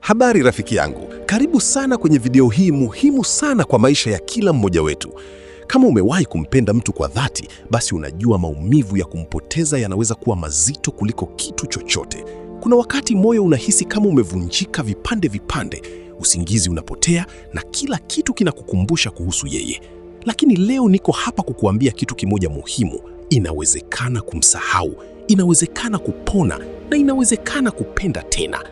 Habari rafiki yangu, karibu sana kwenye video hii muhimu sana kwa maisha ya kila mmoja wetu. Kama umewahi kumpenda mtu kwa dhati, basi unajua maumivu ya kumpoteza yanaweza kuwa mazito kuliko kitu chochote. Kuna wakati moyo unahisi kama umevunjika vipande vipande, usingizi unapotea na kila kitu kinakukumbusha kuhusu yeye. Lakini leo niko hapa kukuambia kitu kimoja muhimu: inawezekana kumsahau, inawezekana kupona na inawezekana kupenda tena.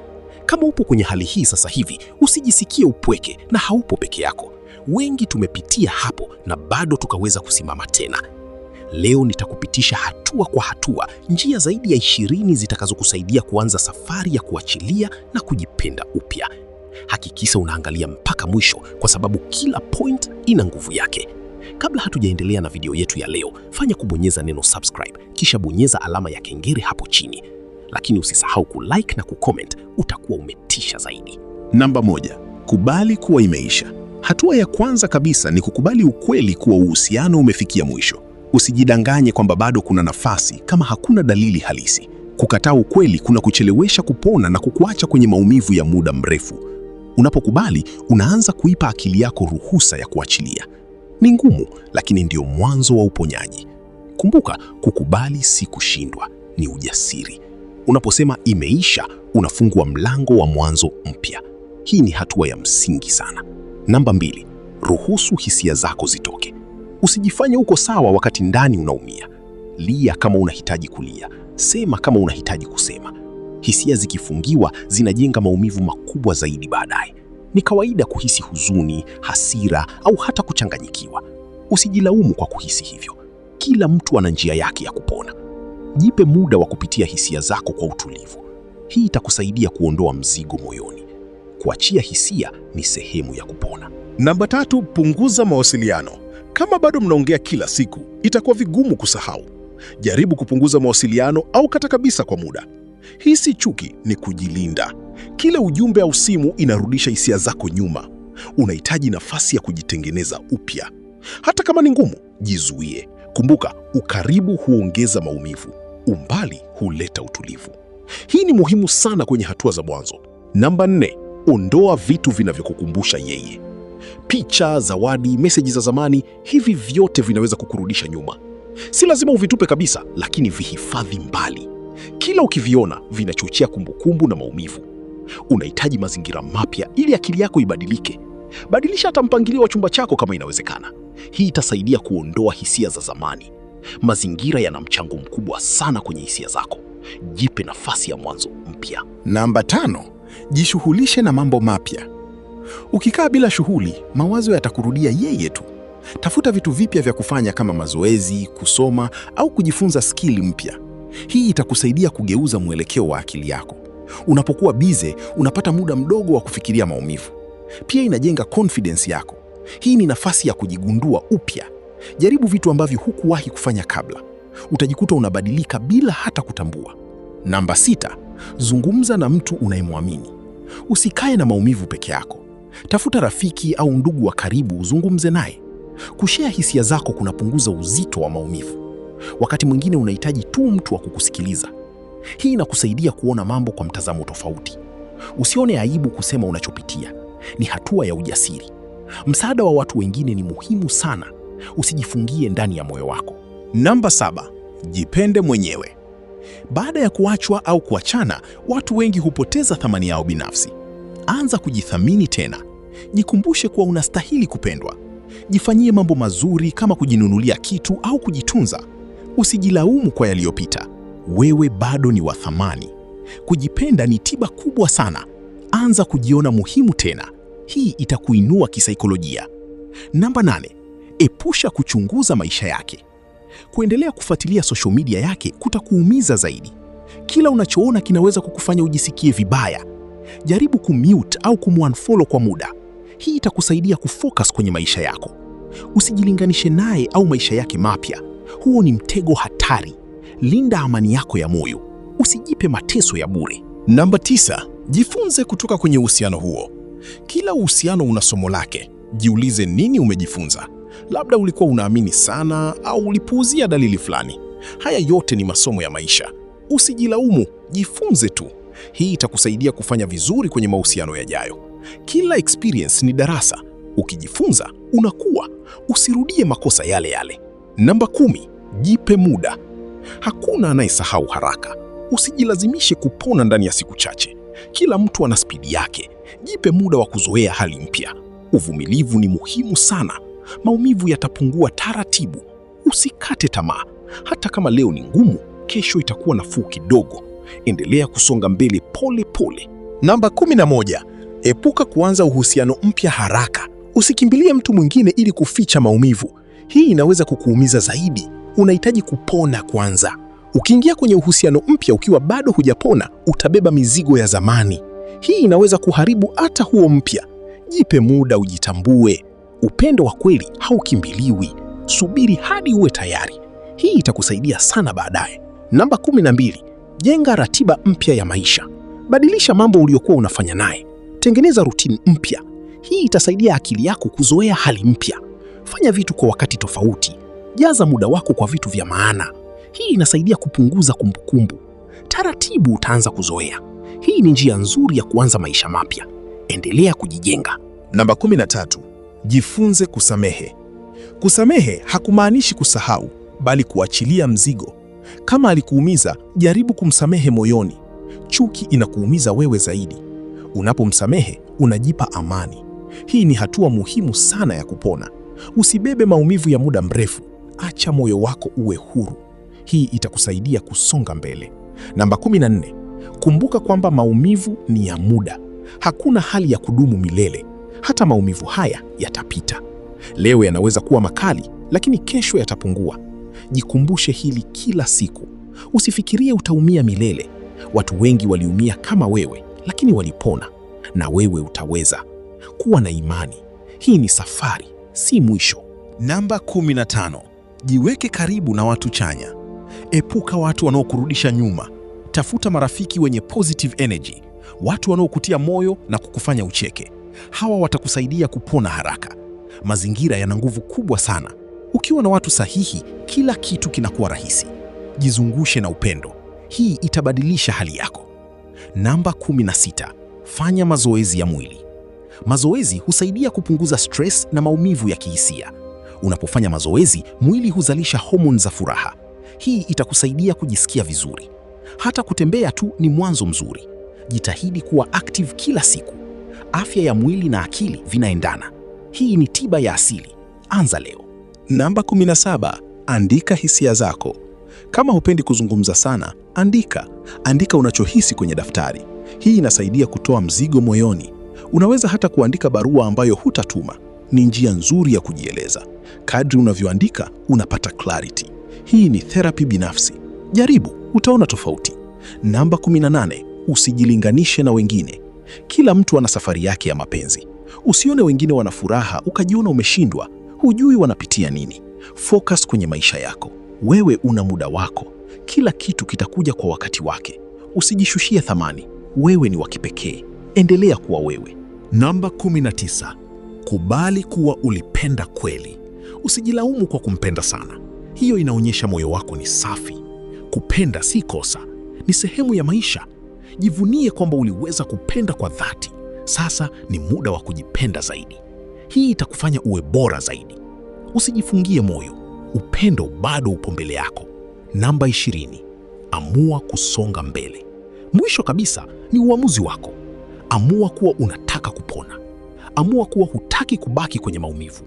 Kama upo kwenye hali hii sasa hivi, usijisikie upweke na haupo peke yako. Wengi tumepitia hapo na bado tukaweza kusimama tena. Leo nitakupitisha hatua kwa hatua njia zaidi ya 20 zitakazokusaidia kuanza safari ya kuachilia na kujipenda upya. Hakikisha unaangalia mpaka mwisho kwa sababu kila point ina nguvu yake. Kabla hatujaendelea na video yetu ya leo, fanya kubonyeza neno subscribe, kisha bonyeza alama ya kengele hapo chini. Lakini usisahau kulike na kucomment, utakuwa umetisha zaidi. Namba 1, kubali kuwa imeisha. Hatua ya kwanza kabisa ni kukubali ukweli kuwa uhusiano umefikia mwisho. Usijidanganye kwamba bado kuna nafasi kama hakuna dalili halisi. Kukataa ukweli kuna kuchelewesha kupona na kukuacha kwenye maumivu ya muda mrefu. Unapokubali, unaanza kuipa akili yako ruhusa ya kuachilia. Ni ngumu, lakini ndio mwanzo wa uponyaji. Kumbuka, kukubali si kushindwa, ni ujasiri. Unaposema imeisha, unafungua mlango wa mwanzo mpya. Hii ni hatua ya msingi sana. Namba 2, ruhusu hisia zako zitoke. Usijifanye uko sawa wakati ndani unaumia. Lia kama unahitaji kulia, sema kama unahitaji kusema. Hisia zikifungiwa zinajenga maumivu makubwa zaidi baadaye. Ni kawaida kuhisi huzuni, hasira au hata kuchanganyikiwa. Usijilaumu kwa kuhisi hivyo. Kila mtu ana njia yake ya kupona. Jipe muda wa kupitia hisia zako kwa utulivu. Hii itakusaidia kuondoa mzigo moyoni. Kuachia hisia ni sehemu ya kupona. Namba 3, punguza mawasiliano. Kama bado mnaongea kila siku, itakuwa vigumu kusahau. Jaribu kupunguza mawasiliano au kata kabisa kwa muda. Hii si chuki, ni kujilinda. Kila ujumbe au simu inarudisha hisia zako nyuma. Unahitaji nafasi ya kujitengeneza upya. Hata kama ni ngumu, jizuie. Kumbuka, ukaribu huongeza maumivu, umbali huleta utulivu. Hii ni muhimu sana kwenye hatua za mwanzo. Namba 4, ondoa vitu vinavyokukumbusha yeye. Picha, zawadi, meseji za zamani, hivi vyote vinaweza kukurudisha nyuma. Si lazima uvitupe kabisa, lakini vihifadhi mbali. Kila ukiviona vinachochea kumbukumbu na maumivu. Unahitaji mazingira mapya ili akili yako ibadilike. Badilisha hata mpangilio wa chumba chako kama inawezekana. Hii itasaidia kuondoa hisia za zamani. Mazingira yana mchango mkubwa sana kwenye hisia zako. Jipe nafasi ya mwanzo mpya. Namba 5, jishughulishe na mambo mapya. Ukikaa bila shughuli, mawazo yatakurudia yeye tu. Tafuta vitu vipya vya kufanya kama mazoezi, kusoma au kujifunza skill mpya. Hii itakusaidia kugeuza mwelekeo wa akili yako. Unapokuwa bize, unapata muda mdogo wa kufikiria maumivu. Pia inajenga confidence yako. Hii ni nafasi ya kujigundua upya. Jaribu vitu ambavyo hukuwahi kufanya kabla. Utajikuta unabadilika bila hata kutambua. Namba 6, zungumza na mtu unayemwamini. Usikae na maumivu peke yako. Tafuta rafiki au ndugu wa karibu uzungumze naye. Kushare hisia zako kunapunguza uzito wa maumivu. Wakati mwingine unahitaji tu mtu wa kukusikiliza. Hii inakusaidia kuona mambo kwa mtazamo tofauti. Usione aibu kusema unachopitia. Ni hatua ya ujasiri. Msaada wa watu wengine ni muhimu sana. Usijifungie ndani ya moyo wako. Namba 7, jipende mwenyewe. Baada ya kuachwa au kuachana, watu wengi hupoteza thamani yao binafsi. Anza kujithamini tena. Jikumbushe kuwa unastahili kupendwa. Jifanyie mambo mazuri kama kujinunulia kitu au kujitunza. Usijilaumu kwa yaliyopita. Wewe bado ni wa thamani. Kujipenda ni tiba kubwa sana. Anza kujiona muhimu tena. Hii itakuinua kisaikolojia. Namba 8, epusha kuchunguza maisha yake. Kuendelea kufuatilia social media yake kutakuumiza zaidi. Kila unachoona kinaweza kukufanya ujisikie vibaya. Jaribu kumute au kumunfollow kwa muda. Hii itakusaidia kufocus kwenye maisha yako. Usijilinganishe naye au maisha yake mapya. Huo ni mtego hatari. Linda amani yako ya moyo. Usijipe mateso ya bure. Namba 9, jifunze kutoka kwenye uhusiano huo. Kila uhusiano una somo lake. Jiulize nini umejifunza. Labda ulikuwa unaamini sana au ulipuuzia dalili fulani. Haya yote ni masomo ya maisha. Usijilaumu, jifunze tu. Hii itakusaidia kufanya vizuri kwenye mahusiano yajayo. Kila experience ni darasa. Ukijifunza, unakuwa. Usirudie makosa yale yale. Namba 10, jipe muda. Hakuna anayesahau haraka. Usijilazimishe kupona ndani ya siku chache. Kila mtu ana spidi yake. Jipe muda wa kuzoea hali mpya. Uvumilivu ni muhimu sana. Maumivu yatapungua taratibu. Usikate tamaa. Hata kama leo ni ngumu, kesho itakuwa nafuu kidogo. Endelea kusonga mbele pole pole. Namba 11, epuka kuanza uhusiano mpya haraka. Usikimbilie mtu mwingine ili kuficha maumivu. Hii inaweza kukuumiza zaidi. Unahitaji kupona kwanza. Ukiingia kwenye uhusiano mpya ukiwa bado hujapona, utabeba mizigo ya zamani. Hii inaweza kuharibu hata huo mpya. Jipe muda ujitambue. Upendo wa kweli haukimbiliwi. Subiri hadi uwe tayari. Hii itakusaidia sana baadaye. Namba 12, jenga ratiba mpya ya maisha. Badilisha mambo uliyokuwa unafanya naye. Tengeneza rutini mpya. Hii itasaidia akili yako kuzoea hali mpya. Fanya vitu kwa wakati tofauti. Jaza muda wako kwa vitu vya maana. Hii inasaidia kupunguza kumbukumbu. Taratibu utaanza kuzoea. Hii ni njia nzuri ya kuanza maisha mapya. Endelea kujijenga. Namba 13, jifunze kusamehe. Kusamehe hakumaanishi kusahau, bali kuachilia mzigo. Kama alikuumiza, jaribu kumsamehe moyoni. Chuki inakuumiza wewe zaidi. Unapomsamehe, unajipa amani. Hii ni hatua muhimu sana ya kupona. Usibebe maumivu ya muda mrefu. Acha moyo wako uwe huru. Hii itakusaidia kusonga mbele. Namba 14, kumbuka kwamba maumivu ni ya muda. Hakuna hali ya kudumu milele. Hata maumivu haya yatapita. Leo yanaweza kuwa makali, lakini kesho yatapungua. Jikumbushe hili kila siku. Usifikirie utaumia milele. Watu wengi waliumia kama wewe, lakini walipona. Na wewe utaweza. Kuwa na imani. Hii ni safari, si mwisho. Namba 15, jiweke karibu na watu chanya. Epuka watu wanaokurudisha nyuma. Tafuta marafiki wenye positive energy, watu wanaokutia moyo na kukufanya ucheke. Hawa watakusaidia kupona haraka. Mazingira yana nguvu kubwa sana. Ukiwa na watu sahihi, kila kitu kinakuwa rahisi. Jizungushe na upendo. Hii itabadilisha hali yako. Namba 16, fanya mazoezi ya mwili. Mazoezi husaidia kupunguza stress na maumivu ya kihisia. Unapofanya mazoezi, mwili huzalisha homoni za furaha. Hii itakusaidia kujisikia vizuri. Hata kutembea tu ni mwanzo mzuri. Jitahidi kuwa active kila siku. Afya ya mwili na akili vinaendana. Hii ni tiba ya asili. Anza leo. Namba 17, andika hisia zako. Kama hupendi kuzungumza sana, andika. Andika unachohisi kwenye daftari. Hii inasaidia kutoa mzigo moyoni. Unaweza hata kuandika barua ambayo hutatuma. Ni njia nzuri ya kujieleza. Kadri unavyoandika, unapata clarity. Hii ni therapy binafsi. Jaribu, utaona tofauti. Namba 18, usijilinganishe na wengine. Kila mtu ana safari yake ya mapenzi. Usione wengine wana furaha ukajiona umeshindwa. Hujui wanapitia nini. Focus kwenye maisha yako. Wewe una muda wako. Kila kitu kitakuja kwa wakati wake. Usijishushie thamani. Wewe ni wa kipekee. Endelea kuwa wewe. Namba 19, kubali kuwa ulipenda kweli. Usijilaumu kwa kumpenda sana. Hiyo inaonyesha moyo wako ni safi. Kupenda si kosa, ni sehemu ya maisha. Jivunie kwamba uliweza kupenda kwa dhati. Sasa ni muda wa kujipenda zaidi. Hii itakufanya uwe bora zaidi. Usijifungie moyo. Upendo bado upo mbele yako. Namba 20, amua kusonga mbele. Mwisho kabisa ni uamuzi wako. Amua kuwa unataka kupona. Amua kuwa hutaki kubaki kwenye maumivu.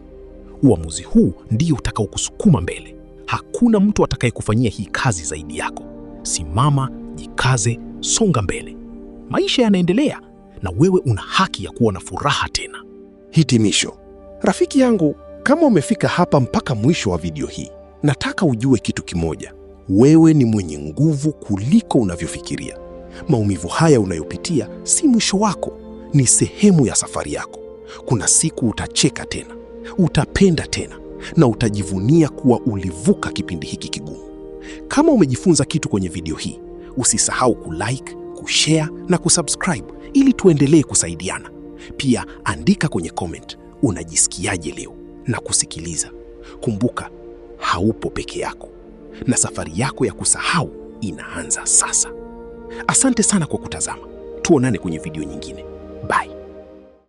Uamuzi huu ndio utakaokusukuma mbele. Hakuna mtu atakayekufanyia hii kazi zaidi yako. Simama, jikaze, songa mbele. Maisha yanaendelea na wewe una haki ya kuwa na furaha tena. Hitimisho. Rafiki yangu, kama umefika hapa mpaka mwisho wa video hii, nataka ujue kitu kimoja. Wewe ni mwenye nguvu kuliko unavyofikiria. Maumivu haya unayopitia si mwisho wako, ni sehemu ya safari yako. Kuna siku utacheka tena, utapenda tena, na utajivunia kuwa ulivuka kipindi hiki kigumu. Kama umejifunza kitu kwenye video hii, usisahau kulike, kushare na kusubscribe ili tuendelee kusaidiana. Pia andika kwenye comment unajisikiaje leo na kusikiliza. Kumbuka, haupo peke yako na safari yako ya kusahau inaanza sasa. Asante sana kwa kutazama. Tuonane kwenye video nyingine.